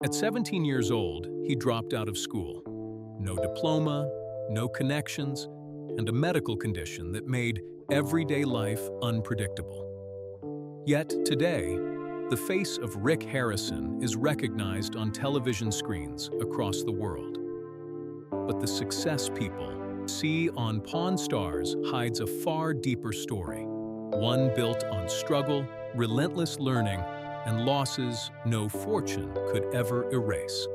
At 17 years old, he dropped out of school. No diploma, no connections, and a medical condition that made everyday life unpredictable. Yet today, the face of Rick Harrison is recognized on television screens across the world. But the success people see on Pawn Stars hides a far deeper story, one built on struggle, relentless learning, and losses no fortune could ever erase.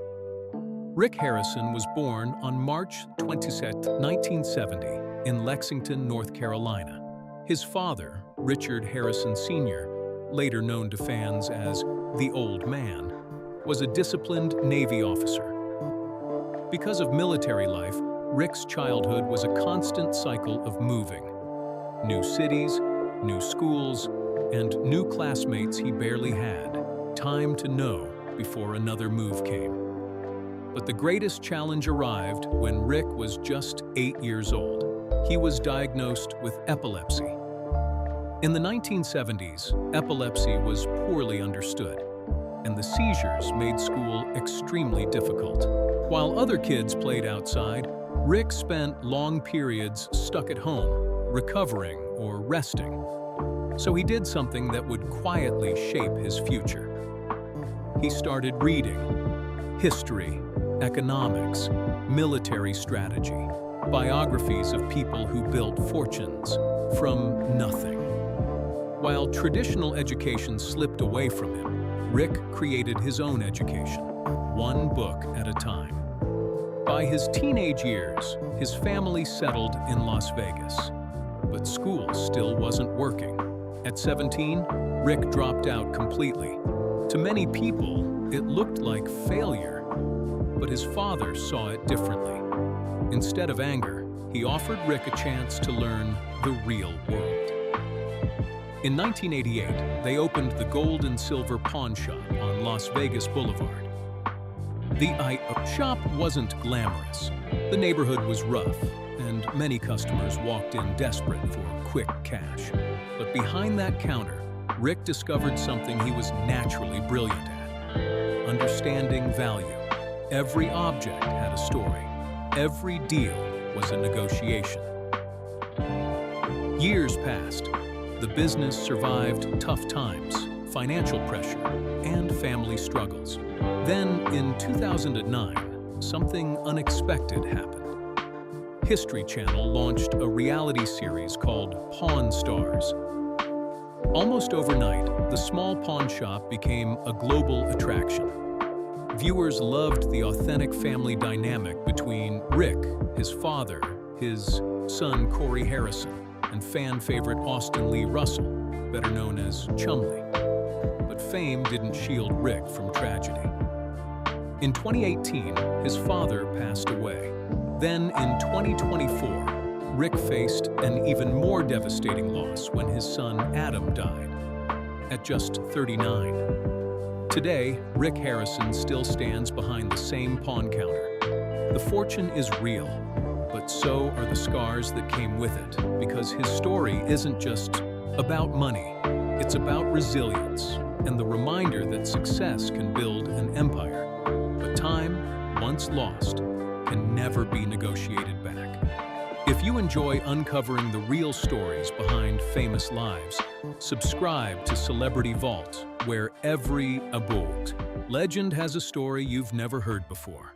Rick Harrison was born on March 27, 1970, in Lexington, North Carolina. His father, Richard Harrison Sr., later known to fans as the Old Man, was a disciplined Navy officer. Because of military life, Rick's childhood was a constant cycle of moving. New cities, new schools, and new classmates he barely had time to know before another move came. But the greatest challenge arrived when Rick was just 8 years old. He was diagnosed with epilepsy. In the 1970s, epilepsy was poorly understood, and the seizures made school extremely difficult. While other kids played outside, Rick spent long periods stuck at home, recovering or resting. So he did something that would quietly shape his future. He started reading history, economics, military strategy, biographies of people who built fortunes from nothing. While traditional education slipped away from him, Rick created his own education, one book at a time. By his teenage years, his family settled in Las Vegas, but school still wasn't working. At 17, Rick dropped out completely. To many people, it looked like failure, but his father saw it differently. Instead of anger, he offered Rick a chance to learn the real world. In 1988, they opened the Gold and Silver Pawn Shop on Las Vegas Boulevard. The shop wasn't glamorous. The neighborhood was rough, and many customers walked in desperate for quick cash. But behind that counter, Rick discovered something he was naturally brilliant at: understanding value. Every object had a story. Every deal was a negotiation. Years passed. The business survived tough times, financial pressure, and family struggles. Then, in 2009, something unexpected happened. History Channel launched a reality series called Pawn Stars. Almost overnight, the small pawn shop became a global attraction. Viewers loved the authentic family dynamic between Rick, his father, his son Corey Harrison, and fan favorite Austin Lee Russell, better known as Chumlee. But fame didn't shield Rick from tragedy. In 2018, his father passed away. Then, in 2024, Rick faced an even more devastating loss when his son Adam died, at just 39. Today, Rick Harrison still stands behind the same pawn counter. The fortune is real, but so are the scars that came with it, because his story isn't just about money. It's about resilience and the reminder that success can build an empire. But time, once lost, can never be negotiated back. If you enjoy uncovering the real stories behind famous lives, subscribe to Celebrity Vault, where every legend has a story you've never heard before.